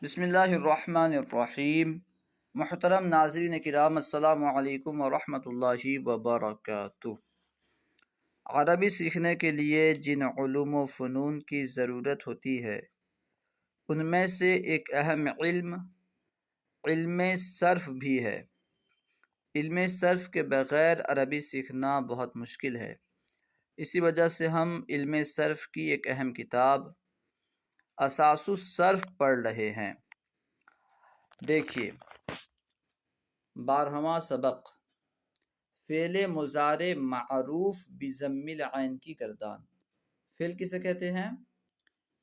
بسم اللہ الرحمن الرحیم۔ محترم ناظرین کرام، السلام علیکم ورحمۃ اللہ وبرکاتہ۔ عربی سیکھنے کے لیے جن علوم و فنون کی ضرورت ہوتی ہے ان میں سے ایک اہم علم صرف بھی ہے۔ علم صرف کے بغیر عربی سیکھنا بہت مشکل ہے۔ اسی وجہ سے ہم علم صرف کی ایک اہم کتاب اساس الصرف پڑھ رہے ہیں۔ دیکھیے 12واں سبق، فعل مضارع معروف بضم العین کی گردان۔ فعل کسے کہتے ہیں؟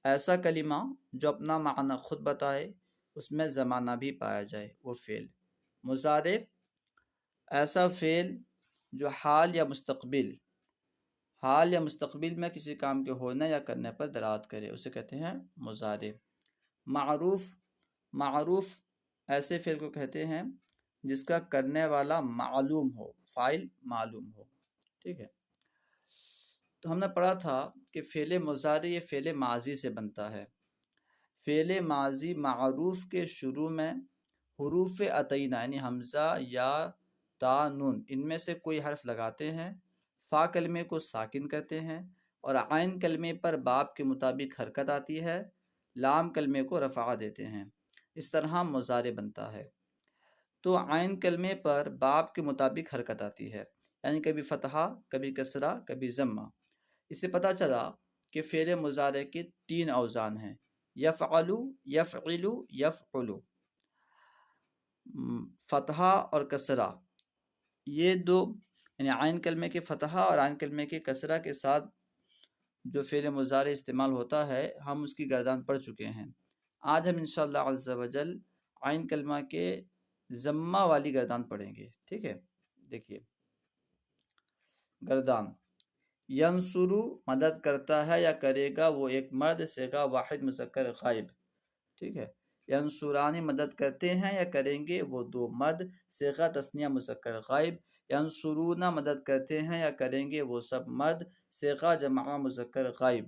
ایسا کلمہ جو اپنا معنی خود بتائے، اس میں زمانہ بھی پایا جائے، وہ فعل۔ مضارع ایسا فعل جو حال یا مستقبل میں کسی کام کے ہونے یا کرنے پر دلالت کرے، اسے کہتے ہیں مضارع۔ معروف ایسے فعل کو کہتے ہیں جس کا کرنے والا معلوم ہو، فاعل معلوم ہو۔ ٹھیک ہے، تو ہم نے پڑھا تھا کہ فعل مضارع یہ فعل ماضی سے بنتا ہے۔ فعل ماضی معروف کے شروع میں حروف عطینہ یعنی حمزہ یا تا نون ان میں سے کوئی حرف لگاتے ہیں، فا کلمے کو ساکن کرتے ہیں اور عین کلمے پر باب کے مطابق حرکت آتی ہے، لام کلمے کو رفع دیتے ہیں۔ اس طرح مضارع بنتا ہے۔ تو عین کلمے پر باب کے مطابق حرکت آتی ہے، یعنی کبھی فتحہ، کبھی کسرہ، کبھی ضمہ۔ اس سے پتہ چلا کہ فعل مضارع کے 3 اوزان ہیں، یفعل، یفعل، یفعل۔ فتحہ اور کسرہ یہ دو، یعنی عین کلمے کے فتحہ اور عین کلمے کے کسرہ کے ساتھ جو فعل مضارع استعمال ہوتا ہے، ہم اس کی گردان پڑھ چکے ہیں۔ آج ہم انشاءاللہ عز و جل عین کلمہ کے ضمہ والی گردان پڑھیں گے۔ ٹھیک ہے، دیکھیے گردان، ینصرو مدد کرتا ہے یا کرے گا وہ ایک مرد، صیغہ واحد مذکر غائب۔ ٹھیک ہے، ینصرانی مدد کرتے ہیں یا کریں گے وہ 2 مرد، صیغہ تثنیہ مذکر غائب۔ ینصرون مدد کرتے ہیں یا کریں گے وہ سب مرد، صیغہ جمع مذکر غائب۔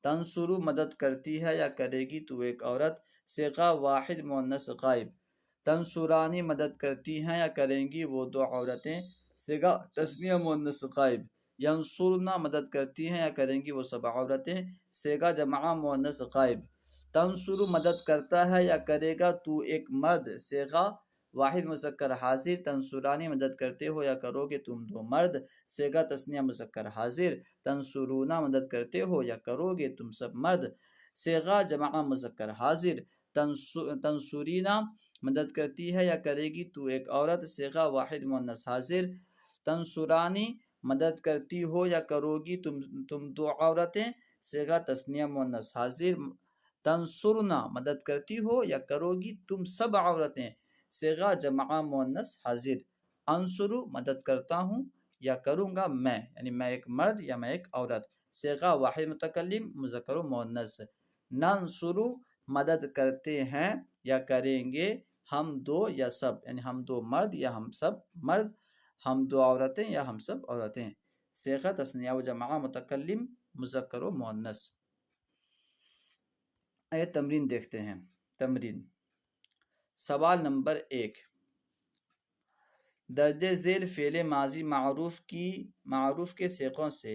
تنصرو مدد کرتی ہے یا کرے گی تو ایک عورت، صیغہ واحد مؤنث غائب۔ تنصرانی مدد کرتی ہیں یا کریں گی وہ 2 عورتیں، صیغہ تثنیہ مؤنث غائب۔ ینصرنا مدد کرتی ہیں یا کریں گی وہ سب عورتیں، صیغہ جمع مؤنث غائب۔ تنصرو مدد کرتا ہے یا کرے گا تو ایک مرد، صیغہ واحد مذکر حاضر۔ تنصرانی مدد کرتے ہو یا کرو گے تم 2 مرد، صیغہ تثنیہ مذکر حاضر۔ تنصرونا مدد کرتے ہو یا کرو گے تم سب مرد، صیغہ جمع مذکر حاضر۔ تنصرینا مدد کرتی ہے یا کرے گی تو ایک عورت، صیغہ واحد مؤنث حاضر۔ تنصرانی مدد کرتی ہو یا کرو گی تم 2 عورتیں، صیغہ تثنیہ مؤنث حاضر۔ تنصرنا مدد کرتی ہو یا کرو گی تم سب عورتیں، صیغہ جمع مؤنث حاضر۔ انصرو مدد کرتا ہوں یا کروں گا میں، یعنی میں ایک مرد یا میں ایک عورت، صیغہ واحد متکلم مذکر و مؤنث۔ ننصرو مدد کرتے ہیں یا کریں گے ہم 2 یا سب، یعنی ہم 2 مرد یا ہم سب مرد، ہم 2 عورتیں یا ہم سب عورتیں، صیغہ تثنیہ و جمع متکلم مذکر و مؤنث۔ تمرین دیکھتے ہیں۔ تمرین سوال نمبر 1، درج ذیل فعل ماضی معروف کے صیغوں سے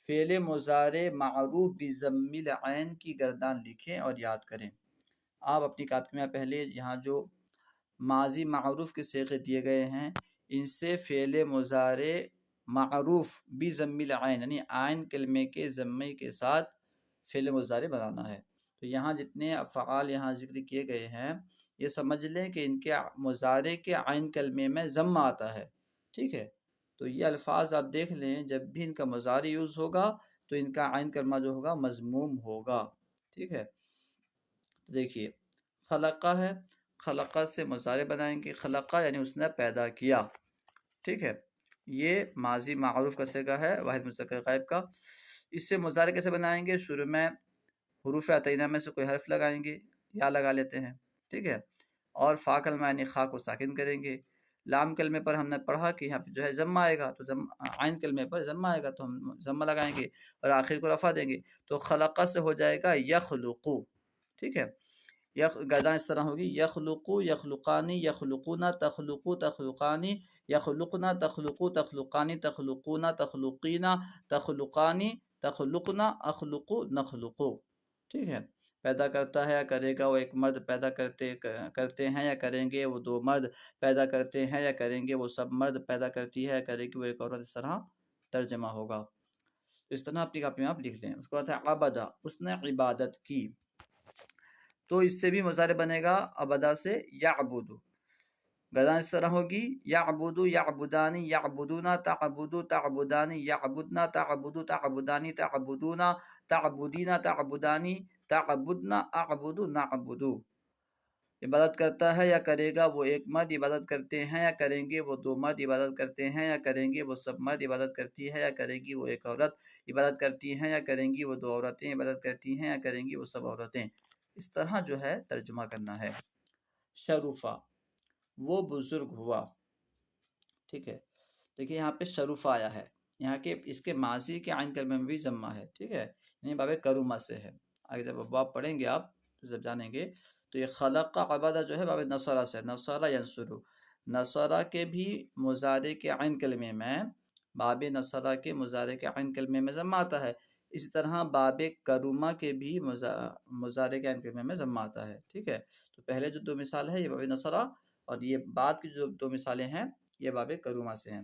فعل مضارع معروف بضم العین کی گردان لکھیں اور یاد کریں۔ آپ اپنی کاپی میں پہلے یہاں جو ماضی معروف کے صیغے دیے گئے ہیں، ان سے فعل مضارع معروف بضم العین یعنی عین کلمے کے ضمے کے ساتھ فعل مضارع بنانا ہے۔ تو یہاں جتنے افعال یہاں ذکر کیے گئے ہیں، یہ سمجھ لیں کہ ان کے مضارع کے عین کلمے میں ضمہ آتا ہے۔ ٹھیک ہے، تو یہ الفاظ آپ دیکھ لیں، جب بھی ان کا مضارع یوز ہوگا تو ان کا عین کلمہ جو ہوگا مضموم ہوگا۔ ٹھیک ہے، دیکھیے خلقہ ہے، خلقہ سے مضارع بنائیں گے، خلقہ یعنی اس نے پیدا کیا۔ ٹھیک ہے، یہ ماضی معروف کا صیغہ ہے واحد مذکر غائب کا۔ اس سے مضارع کیسے بنائیں گے؟ شروع میں حروف عطینہ میں سے کوئی حرف لگائیں گے، یا لگا لیتے ہیں۔ ٹھیک ہے، اور فا کلمہ یعنی خا کو ساکن کریں گے۔ لام کلمے پر ہم نے پڑھا کہ یہاں پہ جو ہے ضمہ آئے گا، تو عین کلمے پر ضمہ آئے گا تو ہم ضمہ لگائیں گے اور آخر کو رفع دیں گے، تو خلقہ سے ہو جائے گا یخلقو۔ ٹھیک ہے، گردان اس طرح ہوگی یخلقو یخلقانی یخلقونا تخلقو تخلقانی یخلقنا تخلقو تخلقانی تخلقونا تخلقینا تخلقانی تخلقنا اخلقو نخلقو. ٹھیک ہے، پیدا کرتا ہے یا کرے گا وہ ایک مرد، پیدا کرتے ہیں یا کریں گے وہ دو مرد، پیدا کرتے ہیں یا کریں گے وہ سب مرد، پیدا کرتی ہے یا کرے گی وہ ایک عورت. اس طرح ترجمہ ہوگا. اس طرح اپنی کاپی میں آپ لکھ لیں. اس کے بعد ہے عبدہ، اس نے عبادت کی. تو اس سے بھی مضارع بنے گا عبدہ سے یعبدو. گردان اس طرح ہوگی یعبدو یعبدانی یعبدونا تعبدو تعبدانی یعبدنا تعبدو تعبدانی تعبدونا تعبدینا تعبدانی تعبدنا اعبدو نعبدو. عبادت کرتا ہے یا کرے گا وہ ایک مرد، عبادت کرتے ہیں یا کریں گے وہ دو مرد، عبادت کرتے ہیں یا کریں گے وہ سب مرد، عبادت کرتی ہے یا کرے گی وہ ایک عورت، عبادت کرتی ہیں یا کریں گی وہ دو عورتیں، عبادت کرتی ہیں یا کریں گی وہ سب عورتیں. اس طرح جو ہے ترجمہ کرنا ہے. شرفا، وہ بزرگ ہوا. ٹھیک ہے، دیکھیے یہاں پہ شرفا آیا ہے، یہاں کے اس کے ماضی کے عین کلمے میں بھی ضمہ ہے. ٹھیک ہے، یعنی باب کرومہ سے ہے. آگے جب باب پڑھیں گے آپ جب جانیں گے تو یہ خلق کا عبادہ جو ہے باب نصرہ سے، نصرہ ینصرو، نصرہ کے بھی مضارع کے عین کلمے میں، باب نصرہ کے مضارع کے عین کلمے میں ضمہ آتا ہے. اسی طرح باب کرومہ کے بھی مضارع کے عین کلمے میں ضمہ آتا ہے. ٹھیک ہے، تو پہلے جو دو مثال ہے یہ باب نصرہ، اور یہ بعد کی جو دو مثالیں ہیں یہ باب کرومہ سے ہیں.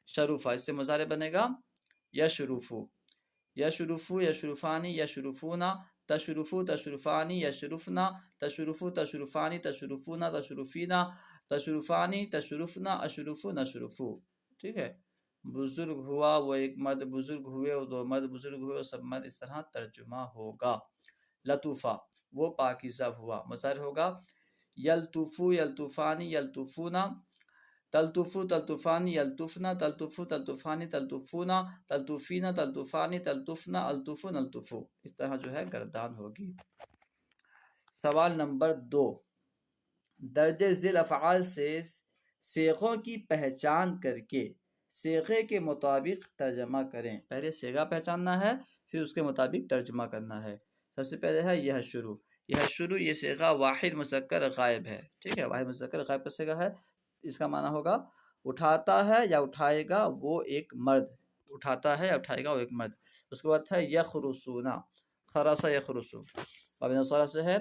شروفہ، اس سے مضارع بنے گا یشرفو، یشرفو یشرفانی یشرفونا تشرفو تشرفانی یشرفنا تشرفو تشرفانی تشرفونا تشرفینا تشرفانی تشرفنا اشرفو نشرفو. ٹھیک ہے، بزرگ ہوا وہ ایک مرد، بزرگ ہوئے وہ دو مرد، بزرگ ہوئے وہ سب مرد. اس طرح ترجمہ ہوگا. لطوفہ، وہ پاکیزہ ہوا. مضارع ہوگا یلطفو یلطفانی یلطفونا تلطفو تلطفانی یلطفنا تلطفو تلطفانی تلطفونا تلطفینا تلطفانی تلطفنا الطفو نلطفو. اس طرح جو ہے گردان ہوگی. سوال نمبر 2، درجہ ذیل افعال سے صیغوں کی پہچان کر کے صیغے کے مطابق ترجمہ کریں. پہلے صیغہ پہچاننا ہے پھر اس کے مطابق ترجمہ کرنا ہے. سب سے پہلے ہے یہ شروع. یہ شروع یہ صیغہ واحد مذکر غائب ہے. ٹھیک ہے، واحد مذکر غائب کا صیغہ ہے. اس کا معنی ہوگا اٹھاتا ہے یا اٹھائے گا وہ ایک مرد، اٹھاتا ہے یا اٹھائے گا وہ ایک مرد. اس کے بعد ہے یخرسونا، خرسا یخرسو، باب نصارہ سے ہے،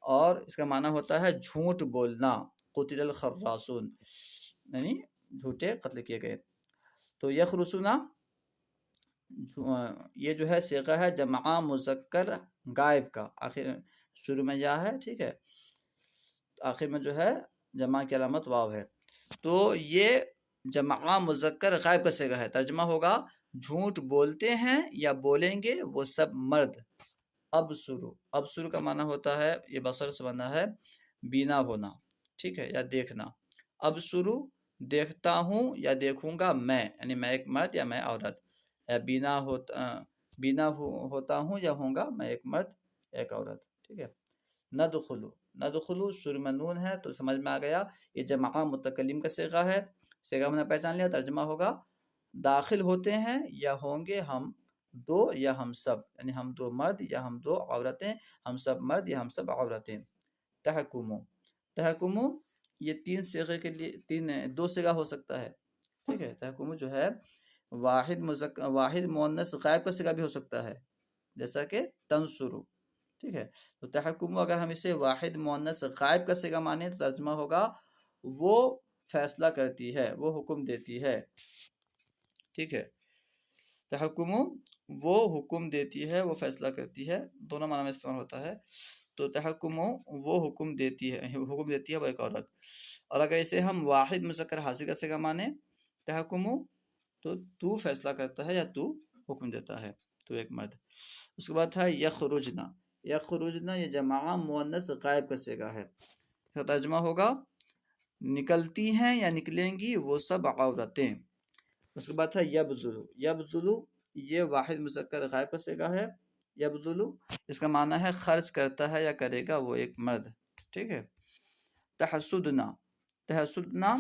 اور اس کا معنی ہوتا ہے جھوٹ بولنا. قتل الخراسون، یعنی جھوٹے قتل کیے گئے. تو یخرسونا یہ جو ہے صیغہ ہے جمع مذکر غائب کا، آخر شروع میں یا ہے. ٹھیک ہے، آخر میں جو ہے جمع کی علامت واو ہے. تو یہ جمع مذکر غائب کا صیغہ ہے. ترجمہ ہوگا جھوٹ بولتے ہیں یا بولیں گے وہ سب مرد. ابصرو، ابصرو کا معنی ہوتا ہے، یہ بصر سے بنا ہے بینا ہونا. ٹھیک ہے، یا دیکھنا. ابصرو دیکھتا ہوں یا دیکھوں گا میں، یعنی میں ایک مرد یا میں عورت. یا بینا ہوتا ہوں یا ہوں گا میں ایک مرد ایک عورت. ٹھیک ہے. ندخلو، ندخلو شروع میں نون ہے تو سمجھ میں آ گیا یہ جمع متکلم کا صیغہ ہے. صیغہ ہم نے پہچان لیا. ترجمہ ہوگا داخل ہوتے ہیں یا ہوں گے ہم دو یا ہم سب، یعنی ہم دو مرد یا ہم دو عورتیں، ہم سب مرد یا ہم سب عورتیں. تحکمو، تحکمو یہ تین صیغے کے لیے دو صیغہ ہو سکتا ہے. ٹھیک ہے، تحکمو جو ہے واحد مؤنث غائب کا صیغہ بھی ہو سکتا ہے، جیسا کہ تنصرو. ٹھیک ہے، تو تحکمو اگر ہم اسے واحد مؤنث غائب کا صیغہ مانیں تو ترجمہ ہوگا وہ فیصلہ کرتی ہے، وہ حکم دیتی ہے. ٹھیک ہے، تحکمو وہ حکم دیتی ہے، وہ فیصلہ کرتی ہے، دونوں معنی میں استعمال ہوتا ہے. تو تحکمو وہ حکم دیتی ہے وہ ایک عورت. اور اگر اسے ہم واحد مذکر حاضر کا صیغہ مانیں تحکمو تو فیصلہ کرتا ہے یا تو حکم دیتا ہے، تو ایک مرد. اس کے بعد ہے یخرجنا، یخرجنا یہ جمع مؤنث غائب کا صیغہ ہے. اس کا ترجمہ ہوگا نکلتی ہیں یا نکلیں گی وہ سب عورتیں. اس کے بعد ہے یبذلو، یبذلو یہ واحد مذکر غائب کا صیغہ ہے. یبذلو اس کا معنی ہے خرچ کرتا ہے یا کرے گا وہ ایک مرد. ٹھیک ہے. تحسدنا، تحسدنا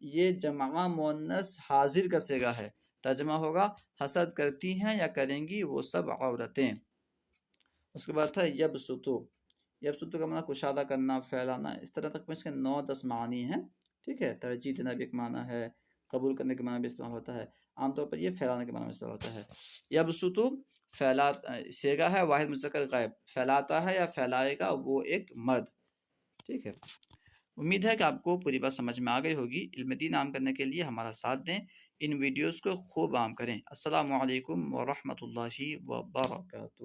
یہ جمع مؤنث حاضر کا صیغہ ہے. ترجمہ ہوگا حسد کرتی ہیں یا کریں گی وہ سب عورتیں. اس کے بعد ہے یبسطو، یبسط کا معنی کشادہ کرنا، پھیلانا، اس طرح تک اس کے 9-10 معنی ہیں، ٹھیک ہے۔ ترجیح دینا بھی ایک معنی ہے، قبول کرنے کے معنی بھی استعمال ہوتا ہے، عام طور پر یہ پھیلانے کے معنی میں استعمال ہوتا ہے۔ یبسط پھیلا صیغہ ہے واحد مذکر غائب، پھیلاتا ہے یا پھیلائے گا وہ ایک مرد، ٹھیک ہے۔ امید ہے کہ آپ کو پوری بات سمجھ میں آ گئی ہوگی۔ علم دین عام کرنے کے لیے ہمارا ساتھ دیں، ان ویڈیوز کو خوب عام کریں۔ السلام علیکم ورحمۃ اللہ وبرکاتہ۔